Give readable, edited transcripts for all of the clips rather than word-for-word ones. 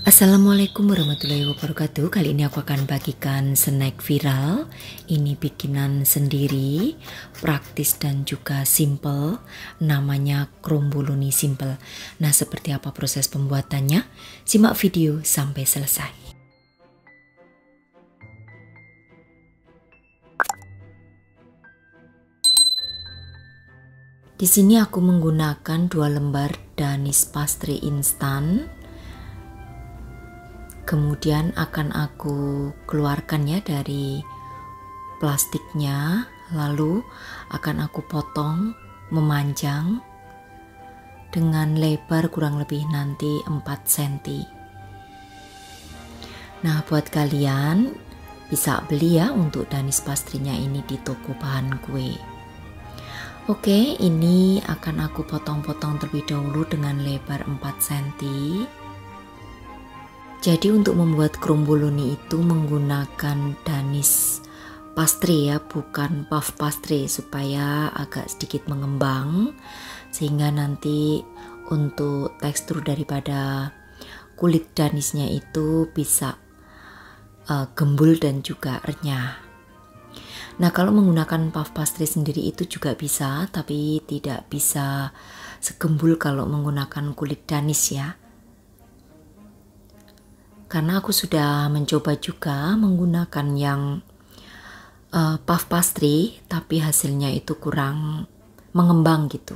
Assalamualaikum warahmatullahi wabarakatuh. Kali ini aku akan bagikan snack viral. Ini bikinan sendiri, praktis dan juga simple. Namanya kromboloni simple. Nah, seperti apa proses pembuatannya? Simak video sampai selesai. Di sini aku menggunakan 2 lembar danis pastry instan. Kemudian akan aku keluarkan ya dari plastiknya, lalu akan aku potong memanjang dengan lebar kurang lebih nanti 4 cm. Nah, buat kalian bisa beli ya untuk danis pastrinya ini di toko bahan kue. Oke, ini akan aku potong-potong terlebih dahulu dengan lebar 4 cm. Jadi untuk membuat kromboloni itu menggunakan danis pastry ya, bukan puff pastry, supaya agak sedikit mengembang sehingga nanti untuk tekstur daripada kulit danisnya itu bisa gembul dan juga renyah. Nah, kalau menggunakan puff pastry sendiri itu juga bisa, tapi tidak bisa segembul kalau menggunakan kulit danis ya. Karena aku sudah mencoba juga menggunakan yang puff pastry, tapi hasilnya itu kurang mengembang gitu.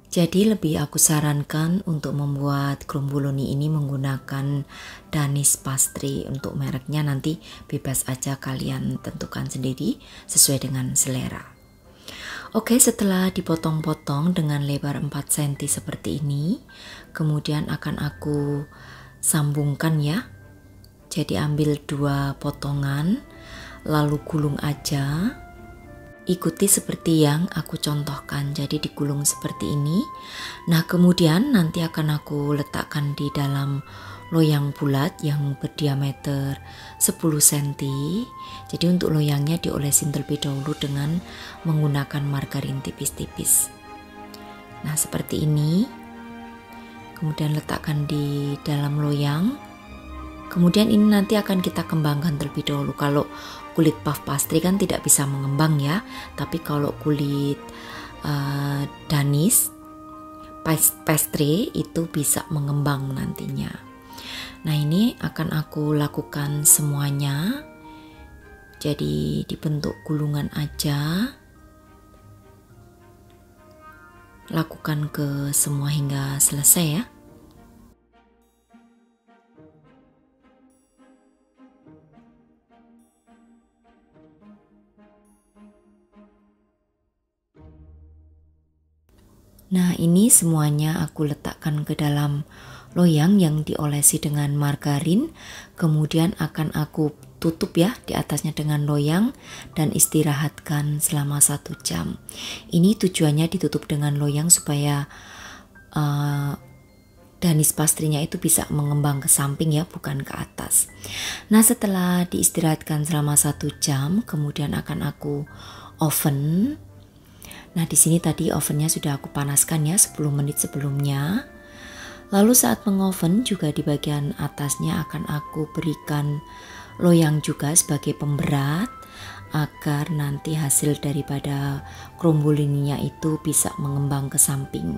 Jadi lebih aku sarankan untuk membuat kromboloni ini menggunakan danis pastry. Untuk mereknya nanti bebas aja kalian tentukan sendiri sesuai dengan selera. Oke, setelah dipotong-potong dengan lebar 4 cm seperti ini, kemudian akan aku sambungkan ya. Jadi ambil 2 potongan, lalu gulung aja. Ikuti seperti yang aku contohkan, jadi digulung seperti ini. Nah, kemudian nanti akan aku letakkan di dalam loyang bulat yang berdiameter 10 cm. Jadi untuk loyangnya diolesin terlebih dahulu dengan menggunakan margarin tipis-tipis. Nah, seperti ini. Kemudian letakkan di dalam loyang. Kemudian ini nanti akan kita kembangkan terlebih dahulu. Kalau kulit puff pastry kan tidak bisa mengembang ya, tapi kalau kulit danis pastry itu bisa mengembang nantinya. Nah, ini akan aku lakukan semuanya. Jadi dibentuk gulungan aja. Lakukan ke semua hingga selesai ya. Nah, ini semuanya aku letakkan ke dalam loyang yang diolesi dengan margarin. Kemudian akan aku tutup ya di atasnya dengan loyang dan istirahatkan selama 1 jam. Ini tujuannya ditutup dengan loyang supaya danis pastrinya itu bisa mengembang ke samping ya, bukan ke atas. Nah, setelah diistirahatkan selama 1 jam, kemudian akan aku oven. Nah, di sini tadi ovennya sudah aku panaskan ya 10 menit sebelumnya. Lalu saat mengoven juga di bagian atasnya akan aku berikan loyang juga sebagai pemberat agar nanti hasil daripada kromboloninya itu bisa mengembang ke samping.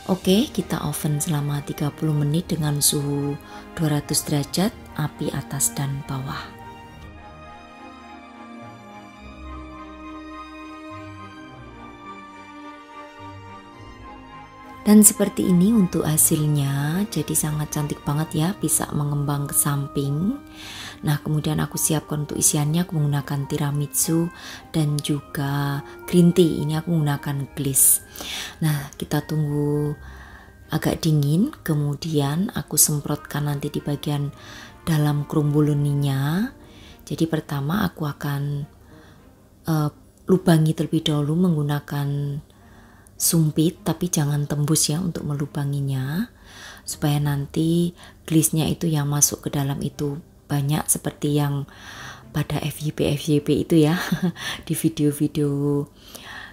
Oke, kita oven selama 30 menit dengan suhu 200 derajat, api atas dan bawah. Dan seperti ini untuk hasilnya, jadi sangat cantik banget ya, bisa mengembang ke samping. Nah, kemudian aku siapkan untuk isiannya, aku menggunakan tiramisu dan juga green tea. Ini aku menggunakan glaze. Nah, kita tunggu agak dingin, kemudian aku semprotkan nanti di bagian dalam kromboloninya. Jadi pertama aku akan lubangi terlebih dahulu menggunakan sumpit, tapi jangan tembus ya untuk melubanginya, supaya nanti glaze-nya itu yang masuk ke dalam itu banyak seperti yang pada FYP itu ya. Di video-video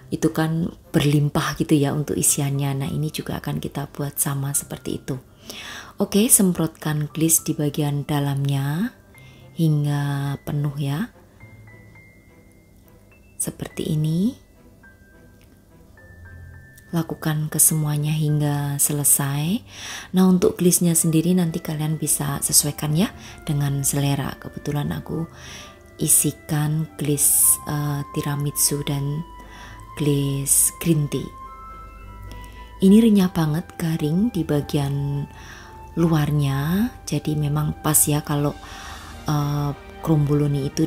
itu kan berlimpah gitu ya untuk isiannya. Nah, ini juga akan kita buat sama seperti itu. Oke, semprotkan glis di bagian dalamnya hingga penuh ya. Seperti ini. Lakukan kesemuanya hingga selesai. Nah, untuk glisnya sendiri nanti kalian bisa sesuaikan ya dengan selera. Kebetulan aku isikan glis tiramisu dan glis green tea. Ini renyah banget, garing di bagian luarnya, jadi memang pas ya kalau kromboloni itu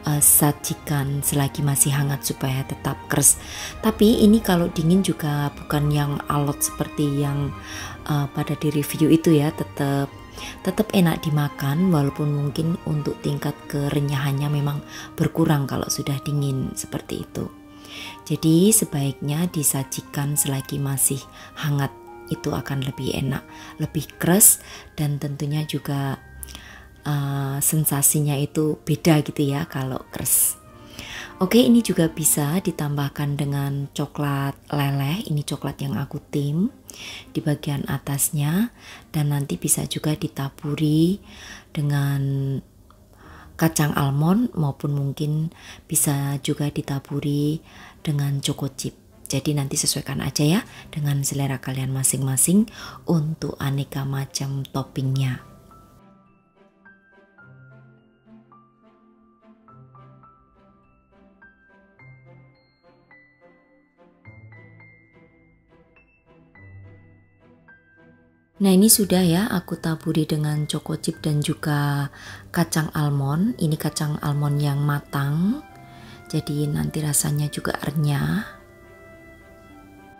sajikan selagi masih hangat supaya tetap keras. Tapi ini kalau dingin juga bukan yang alot seperti yang pada di review itu ya, tetap enak dimakan walaupun mungkin untuk tingkat kerenyahannya memang berkurang kalau sudah dingin seperti itu. Jadi sebaiknya disajikan selagi masih hangat, itu akan lebih enak, lebih keras, dan tentunya juga sensasinya itu beda gitu ya kalau keras. Oke, ini juga bisa ditambahkan dengan coklat leleh. Ini coklat yang aku tim di bagian atasnya, dan nanti bisa juga ditaburi dengan kacang almond maupun mungkin bisa juga ditaburi dengan choco chip. Jadi nanti sesuaikan aja ya dengan selera kalian masing-masing untuk aneka macam toppingnya. Nah, ini sudah ya aku taburi dengan choco chip dan juga kacang almond. Ini kacang almond yang matang, jadi nanti rasanya juga renyah.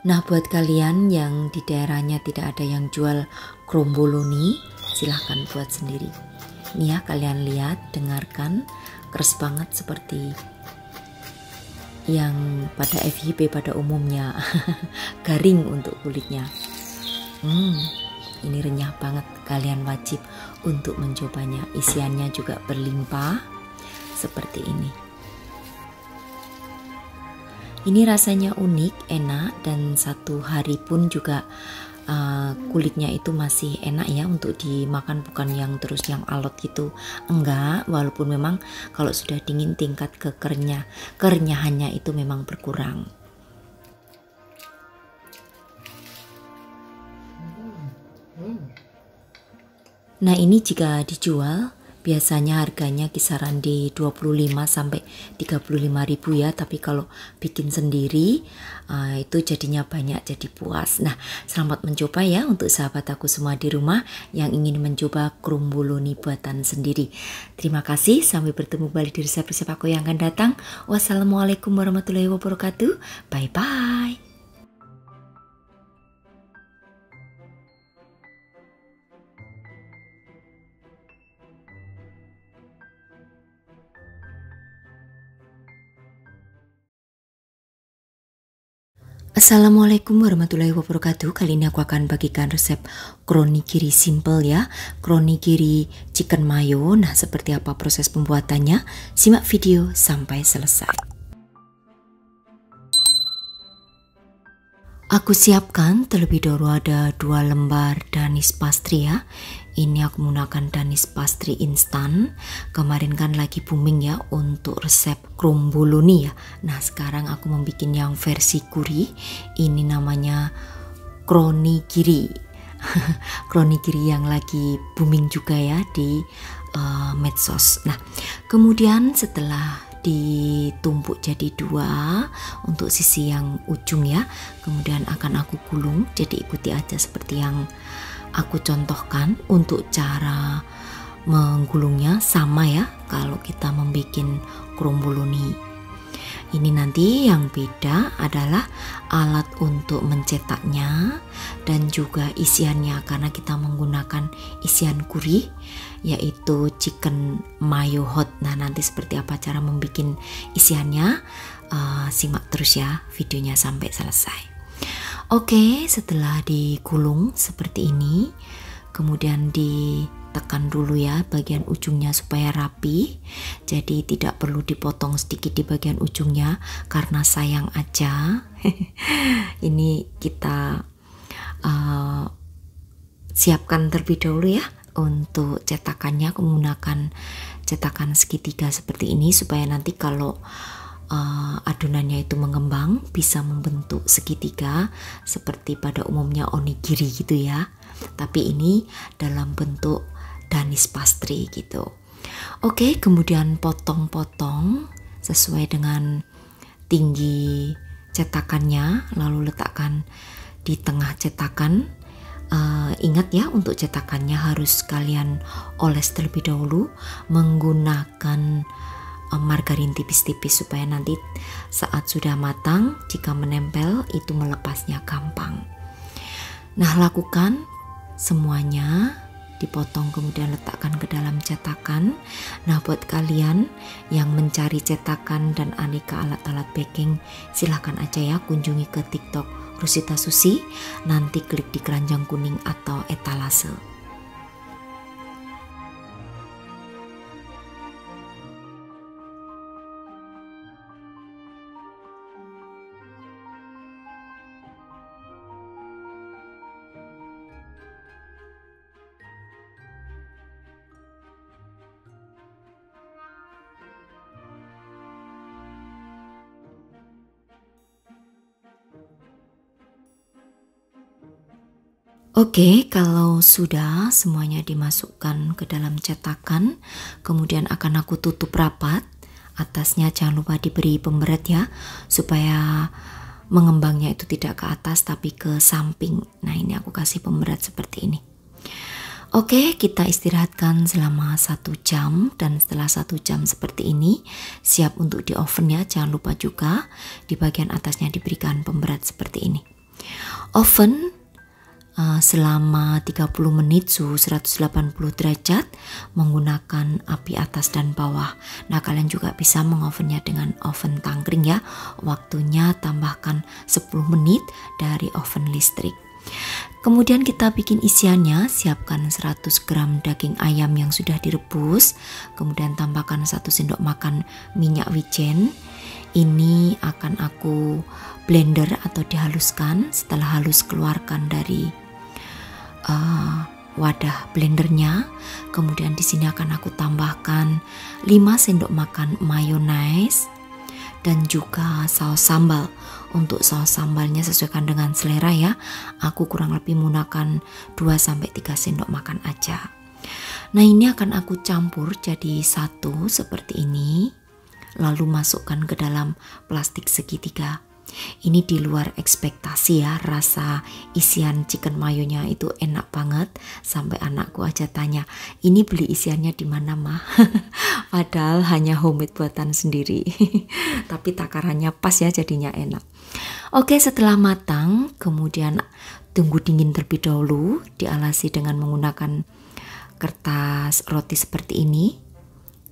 Nah, buat kalian yang di daerahnya tidak ada yang jual kromboloni, silahkan buat sendiri. Ini ya, kalian lihat, dengarkan, keras banget seperti yang pada FYP pada umumnya. Garing untuk kulitnya. Ini renyah banget, kalian wajib untuk mencobanya. Isiannya juga berlimpah seperti ini. Ini rasanya unik, enak, dan satu hari pun juga kulitnya itu masih enak ya untuk dimakan, bukan yang terus yang alot gitu. Enggak, walaupun memang kalau sudah dingin tingkat kerenyahannya itu memang berkurang. Nah, ini jika dijual biasanya harganya kisaran di 25 sampai 35 ribu ya, tapi kalau bikin sendiri itu jadinya banyak, jadi puas. Nah, selamat mencoba ya untuk sahabat aku semua di rumah yang ingin mencoba kromboloni buatan sendiri. Terima kasih, sampai bertemu kembali di resep-resep aku yang akan datang. Wassalamualaikum warahmatullahi wabarakatuh. Bye bye. Assalamualaikum warahmatullahi wabarakatuh. Kali ini aku akan bagikan resep kronigiri simple ya, kronigiri chicken mayo. Nah, seperti apa proses pembuatannya? Simak video sampai selesai. Aku siapkan terlebih dahulu ada 2 lembar danis pastry ya. Ini aku menggunakan danis pastry instan. Kemarin kan lagi booming ya untuk resep kromboloni ya. Nah, sekarang aku membuat yang versi gurih. Ini namanya kronigiri. Kronigiri yang lagi booming juga ya di medsos. Nah, kemudian setelah ditumpuk jadi 2 untuk sisi yang ujung ya, kemudian akan aku gulung. Jadi ikuti aja seperti yang aku contohkan. Untuk cara menggulungnya sama ya kalau kita membuat kromboloni. Ini nanti yang beda adalah alat untuk mencetaknya dan juga isiannya, karena kita menggunakan isian gurih yaitu chicken mayo hot. Nah, nanti seperti apa cara membuat isiannya, simak terus ya videonya sampai selesai. Oke, setelah digulung seperti ini, kemudian ditekan dulu ya bagian ujungnya supaya rapi. Jadi tidak perlu dipotong sedikit di bagian ujungnya karena sayang aja. Ini kita siapkan terlebih dahulu ya untuk cetakannya. Aku menggunakan cetakan segitiga seperti ini supaya nanti kalau adonannya itu mengembang bisa membentuk segitiga seperti pada umumnya onigiri gitu ya, tapi ini dalam bentuk Danish pastry gitu. Oke, kemudian potong-potong sesuai dengan tinggi cetakannya, lalu letakkan di tengah cetakan. Ingat ya, untuk cetakannya harus kalian oles terlebih dahulu menggunakan margarin tipis-tipis supaya nanti saat sudah matang jika menempel itu melepasnya gampang. Nah, lakukan semuanya, dipotong kemudian letakkan ke dalam cetakan. Nah, buat kalian yang mencari cetakan dan aneka alat-alat baking, silahkan aja ya kunjungi ke TikTok Rosita Susi, nanti klik di keranjang kuning atau etalase. Oke, kalau sudah semuanya dimasukkan ke dalam cetakan, kemudian akan aku tutup rapat. Atasnya jangan lupa diberi pemberat ya, supaya mengembangnya itu tidak ke atas tapi ke samping. Nah, ini aku kasih pemberat seperti ini. Oke, kita istirahatkan selama 1 jam, dan setelah 1 jam seperti ini siap untuk di oven ya. Jangan lupa juga di bagian atasnya diberikan pemberat seperti ini. Oven selama 30 menit suhu 180 derajat menggunakan api atas dan bawah. Nah, kalian juga bisa mengovennya dengan oven tangkring ya. Waktunya tambahkan 10 menit dari oven listrik. Kemudian kita bikin isiannya. Siapkan 100 gram daging ayam yang sudah direbus, kemudian tambahkan 1 sendok makan minyak wijen. Ini akan aku blender atau dihaluskan. Setelah halus, keluarkan dari wadah blendernya. Kemudian di sini akan aku tambahkan 5 sendok makan mayonaise dan juga saus sambal. Untuk saus sambalnya sesuaikan dengan selera ya. Aku kurang lebih menggunakan 2-3 sendok makan aja. Nah, ini akan aku campur jadi satu seperti ini, lalu masukkan ke dalam plastik segitiga. Ini di luar ekspektasi ya, rasa isian chicken mayonya itu enak banget. Sampai anakku aja tanya, ini beli isiannya di mana mah? Padahal hanya homemade buatan sendiri. Tapi takarannya pas ya, jadinya enak. Oke, setelah matang kemudian tunggu dingin terlebih dahulu. Dialasi dengan menggunakan kertas roti seperti ini.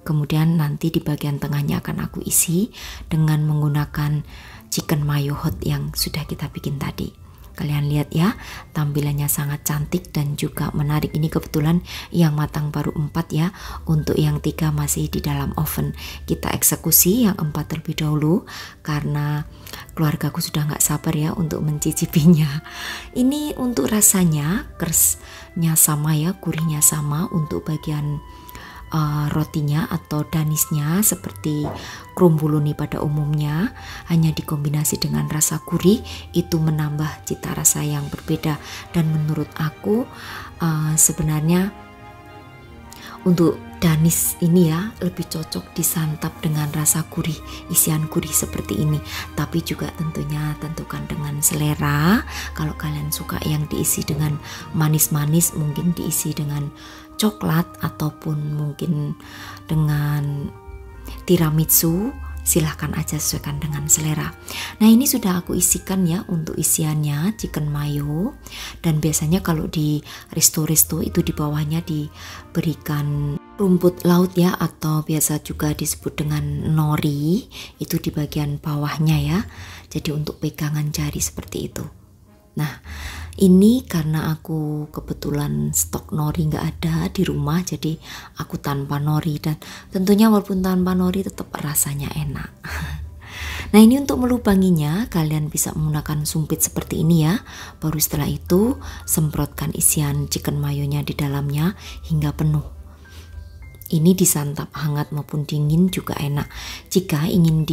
Kemudian nanti di bagian tengahnya akan aku isi dengan menggunakan chicken mayo hot yang sudah kita bikin tadi. Kalian lihat ya, tampilannya sangat cantik dan juga menarik. Ini kebetulan yang matang baru 4 ya. Untuk yang 3 masih di dalam oven. Kita eksekusi yang 4 terlebih dahulu karena keluargaku sudah nggak sabar ya untuk mencicipinya. Ini untuk rasanya, kersnya sama ya, gurihnya sama. Untuk bagian rotinya atau danisnya seperti krumbuloni pada umumnya, hanya dikombinasi dengan rasa gurih, itu menambah cita rasa yang berbeda. Dan menurut aku sebenarnya untuk danis ini ya lebih cocok disantap dengan rasa gurih, isian gurih seperti ini. Tapi juga tentunya tentukan dengan selera. Kalau kalian suka yang diisi dengan manis-manis, mungkin diisi dengan coklat ataupun mungkin dengan tiramisu, silahkan aja sesuaikan dengan selera. Nah, ini sudah aku isikan ya untuk isiannya chicken mayo. Dan biasanya kalau di resto-resto itu di bawahnya diberikan rumput laut ya, atau biasa juga disebut dengan nori, itu di bagian bawahnya ya. Jadi untuk pegangan jari seperti itu. Nah, ini karena aku kebetulan stok nori nggak ada di rumah, jadi aku tanpa nori. Dan tentunya walaupun tanpa nori tetap rasanya enak. Nah, ini untuk melubanginya kalian bisa menggunakan sumpit seperti ini ya. Baru setelah itu semprotkan isian chicken mayonya di dalamnya hingga penuh. Ini disantap hangat maupun dingin juga enak. Jika ingin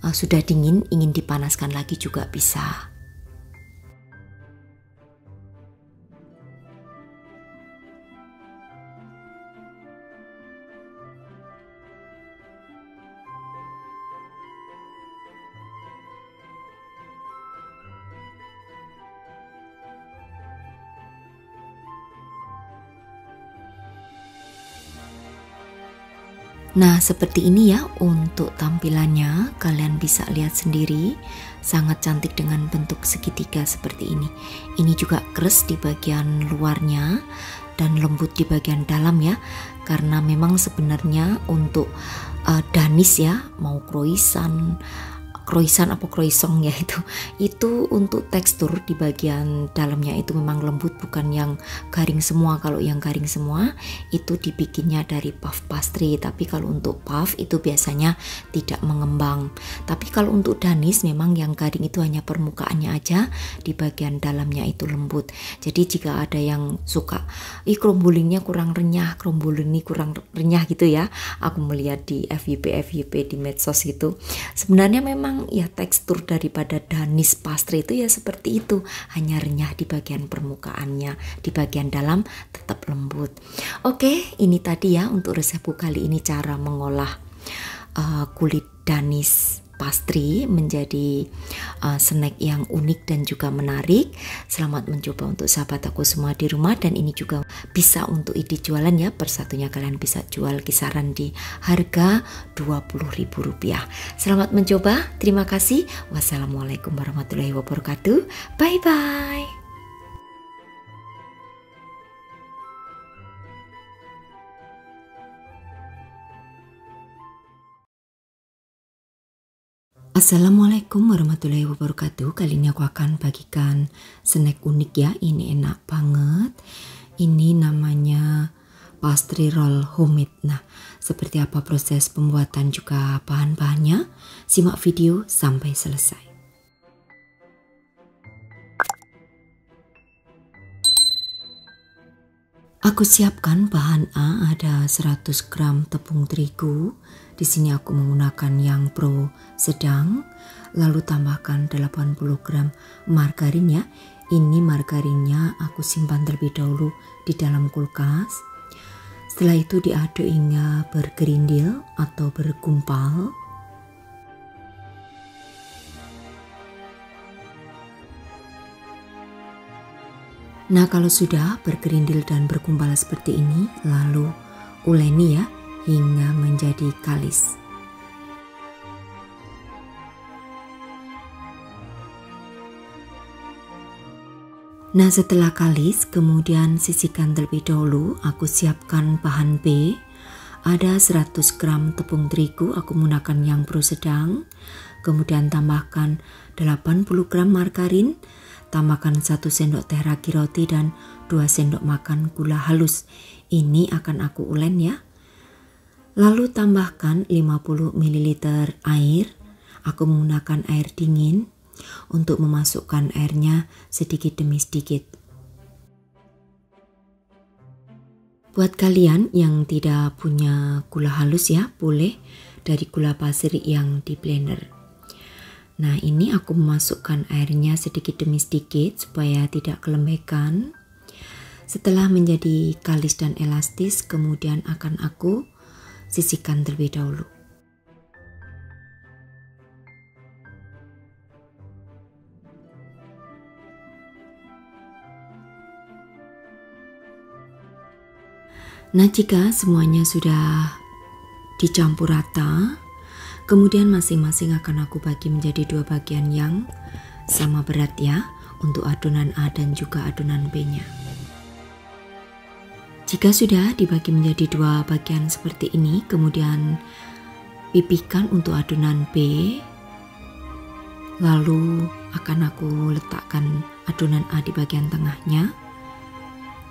sudah dingin, ingin dipanaskan lagi juga bisa. Nah, seperti ini ya untuk tampilannya. Kalian bisa lihat sendiri, sangat cantik dengan bentuk segitiga seperti ini. Ini juga keras di bagian luarnya dan lembut di bagian dalam ya. Karena memang sebenarnya untuk danis ya, mau croissant apa croissant ya, itu untuk tekstur di bagian dalamnya itu memang lembut, bukan yang garing semua. Kalau yang garing semua itu dibikinnya dari puff pastry, tapi kalau untuk puff itu biasanya tidak mengembang. Tapi kalau untuk danis memang yang garing itu hanya permukaannya aja, di bagian dalamnya itu lembut. Jadi jika ada yang suka crumblingnya kurang renyah, crumbling ini kurang renyah gitu ya, aku melihat di FYP di medsos itu, sebenarnya memang ya tekstur daripada danis pastry itu ya seperti itu, hanya renyah di bagian permukaannya, di bagian dalam tetap lembut. Oke, ini tadi ya untuk resepku kali ini, cara mengolah kulit danis pastry menjadi snack yang unik dan juga menarik. Selamat mencoba untuk sahabat aku semua di rumah, dan ini juga bisa untuk ide jualan ya. Persatunya kalian bisa jual kisaran di harga Rp20.000. Selamat mencoba, terima kasih. Wassalamualaikum warahmatullahi wabarakatuh. Bye bye. Assalamualaikum warahmatullahi wabarakatuh. Kali ini aku akan bagikan snack unik ya. Ini enak banget. Ini namanya pastry roll homemade. Nah, seperti apa proses pembuatan juga bahan-bahannya? Simak video sampai selesai. Aku siapkan bahan A, ada 100 gram tepung terigu. Di sini aku menggunakan yang pro sedang. Lalu tambahkan 80 gram margarin ya. Ini margarinnya aku simpan terlebih dahulu di dalam kulkas. Setelah itu diaduk hingga bergerindil atau bergumpal. Nah, kalau sudah bergerindil dan bergumpal seperti ini, lalu uleni ya hingga menjadi kalis. Nah, setelah kalis, kemudian sisihkan terlebih dahulu. Aku siapkan bahan B. Ada 100 gram tepung terigu, aku menggunakan yang pro sedang. Kemudian tambahkan 80 gram margarin. Tambahkan 1 sendok teh ragi roti dan 2 sendok makan gula halus. Ini akan aku ulen ya. Lalu tambahkan 50 ml air. Aku menggunakan air dingin untuk memasukkan airnya sedikit demi sedikit. Buat kalian yang tidak punya gula halus ya, boleh dari gula pasir yang di blender. Nah, ini aku memasukkan airnya sedikit demi sedikit supaya tidak kelembekan. Setelah menjadi kalis dan elastis, kemudian akan aku sisihkan terlebih dahulu. Nah, jika semuanya sudah dicampur rata, kemudian masing-masing akan aku bagi menjadi 2 bagian yang sama berat ya, untuk adonan A dan juga adonan B-nya. Jika sudah dibagi menjadi 2 bagian seperti ini, kemudian pipihkan untuk adonan B. Lalu akan aku letakkan adonan A di bagian tengahnya.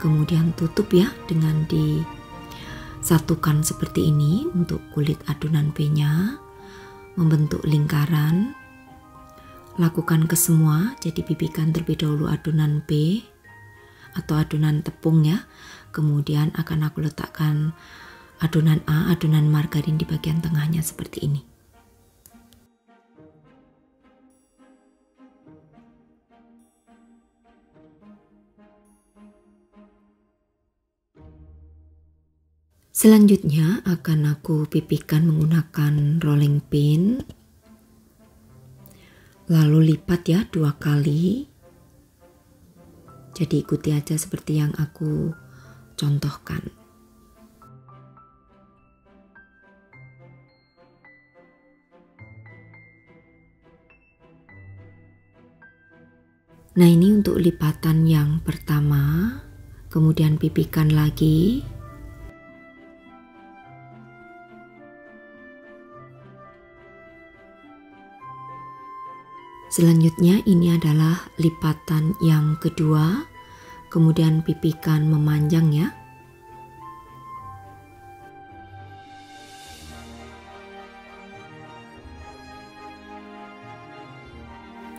Kemudian tutup ya dengan disatukan seperti ini untuk kulit adonan B-nya. membentuk lingkaran. Lakukan ke semua, jadi pipihkan terlebih dahulu adonan B atau adonan tepung ya. Kemudian akan aku letakkan adonan A, adonan margarin di bagian tengahnya seperti ini. Selanjutnya akan aku pipihkan menggunakan rolling pin. Lalu lipat ya 2 kali. Jadi ikuti aja seperti yang aku contohkan. Nah, ini untuk lipatan yang pertama. Kemudian pipihkan lagi. Selanjutnya ini adalah lipatan yang kedua, kemudian pipihkan memanjang ya.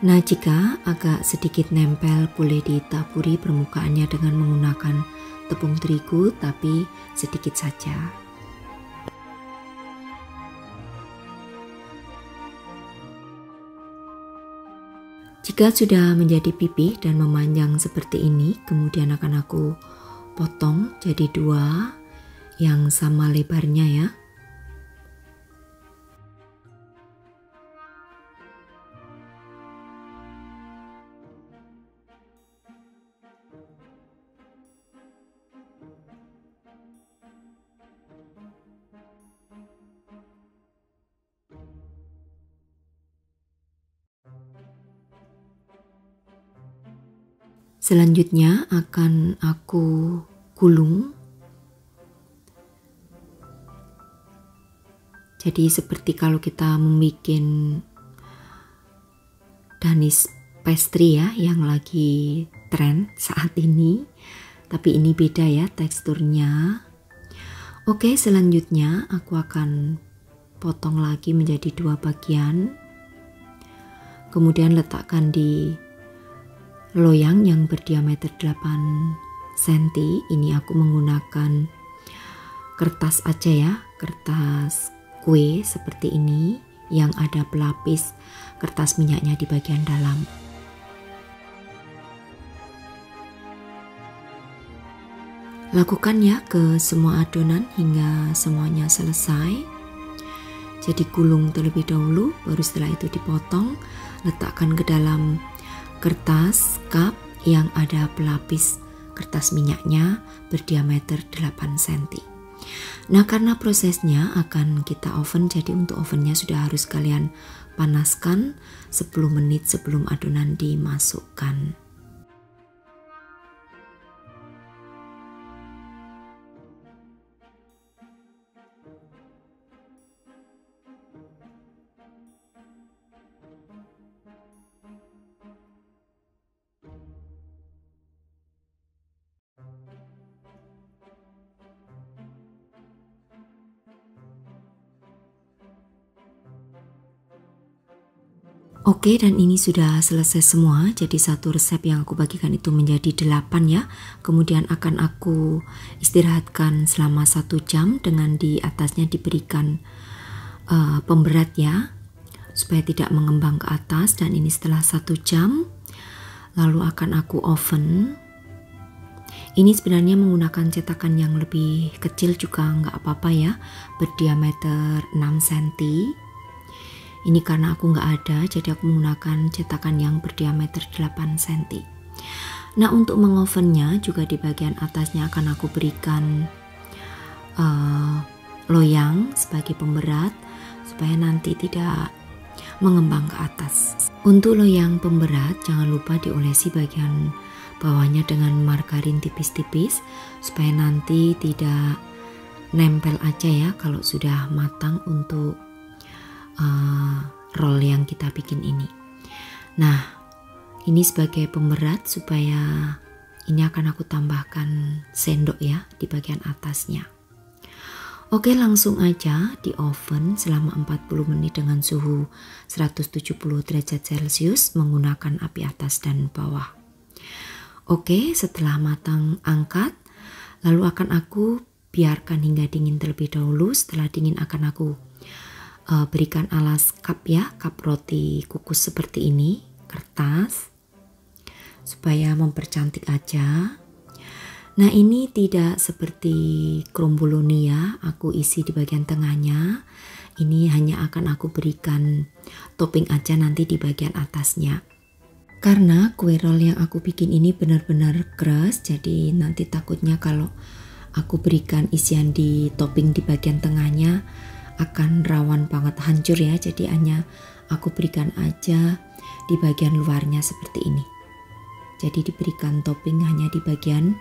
Nah, jika agak sedikit nempel boleh ditaburi permukaannya dengan menggunakan tepung terigu, tapi sedikit saja. Jika sudah menjadi pipih dan memanjang seperti ini, kemudian akan aku potong jadi 2 yang sama lebarnya ya. Selanjutnya akan aku gulung. Jadi seperti kalau kita membuat Danish pastry ya, yang lagi tren saat ini. Tapi ini beda ya teksturnya. Oke, selanjutnya aku akan potong lagi menjadi 2 bagian. Kemudian letakkan di loyang yang berdiameter 8 cm. Ini aku menggunakan kertas aja ya, kertas kue seperti ini yang ada pelapis kertas minyaknya di bagian dalam. Lakukan ya ke semua adonan hingga semuanya selesai. Jadi gulung terlebih dahulu, baru setelah itu dipotong, letakkan ke dalam kertas cup yang ada pelapis kertas minyaknya berdiameter 8 cm. Nah, karena prosesnya akan kita oven, jadi untuk ovennya sudah harus kalian panaskan 10 menit sebelum adonan dimasukkan. Oke, dan ini sudah selesai semua. Jadi satu resep yang aku bagikan itu menjadi 8 ya. Kemudian akan aku istirahatkan selama 1 jam dengan di atasnya diberikan pemberat ya, supaya tidak mengembang ke atas. Dan ini setelah 1 jam. Lalu akan aku oven. Ini sebenarnya menggunakan cetakan yang lebih kecil juga nggak apa-apa ya, berdiameter 6 cm. Ini karena aku nggak ada, jadi aku menggunakan cetakan yang berdiameter 8 cm. Nah, untuk mengovennya juga di bagian atasnya akan aku berikan loyang sebagai pemberat supaya nanti tidak mengembang ke atas. Untuk loyang pemberat jangan lupa diolesi bagian bawahnya dengan margarin tipis-tipis supaya nanti tidak nempel aja ya kalau sudah matang untuk roll yang kita bikin ini. Nah, ini sebagai pemberat supaya ini akan aku tambahkan sendok ya di bagian atasnya. Oke, langsung aja di oven selama 40 menit dengan suhu 170 derajat Celcius menggunakan api atas dan bawah. Oke, setelah matang angkat, lalu akan aku biarkan hingga dingin terlebih dahulu. Setelah dingin akan aku berikan alas cup ya, cup roti kukus seperti ini, kertas, supaya mempercantik aja. Nah, ini tidak seperti kromboloni ya, aku isi di bagian tengahnya. Ini hanya akan aku berikan topping aja nanti di bagian atasnya. Karena kue roll yang aku bikin ini benar-benar keras, jadi nanti takutnya kalau aku berikan isian di topping di bagian tengahnya akan rawan banget hancur ya. Jadi hanya aku berikan aja di bagian luarnya seperti ini. Jadi diberikan topping hanya di bagian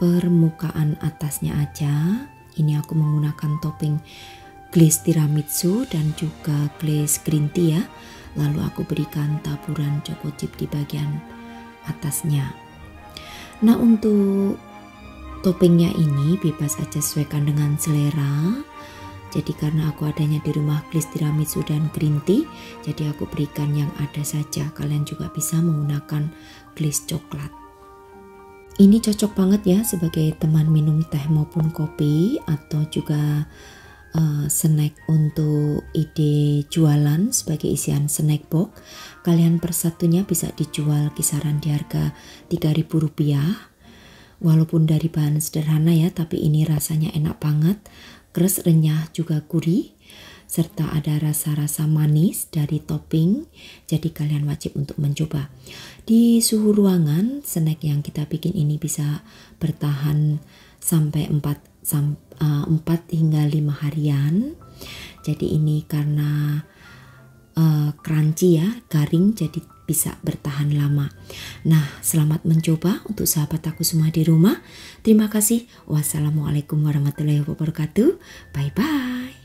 permukaan atasnya aja. Ini aku menggunakan topping glaze tiramisu dan juga glaze green tea ya. Lalu aku berikan taburan choco chip di bagian atasnya. Nah, untuk toppingnya ini bebas aja, sesuaikan dengan selera. Jadi karena aku adanya di rumah glaze tiramisu dan green tea, jadi aku berikan yang ada saja. Kalian juga bisa menggunakan glaze coklat. Ini cocok banget ya sebagai teman minum teh maupun kopi, atau juga snack untuk ide jualan sebagai isian snack box. Kalian persatunya bisa dijual kisaran di harga Rp3.000. Walaupun dari bahan sederhana ya, tapi ini rasanya enak banget, keras, renyah, juga gurih, serta ada rasa-rasa manis dari topping. Jadi kalian wajib untuk mencoba. Di suhu ruangan, snack yang kita bikin ini bisa bertahan sampai 4 hingga 5 harian. Jadi ini karena crunchy ya, garing, jadi bisa bertahan lama. Nah, selamat mencoba untuk sahabat aku semua di rumah. Terima kasih. Wassalamualaikum warahmatullahi wabarakatuh. Bye bye.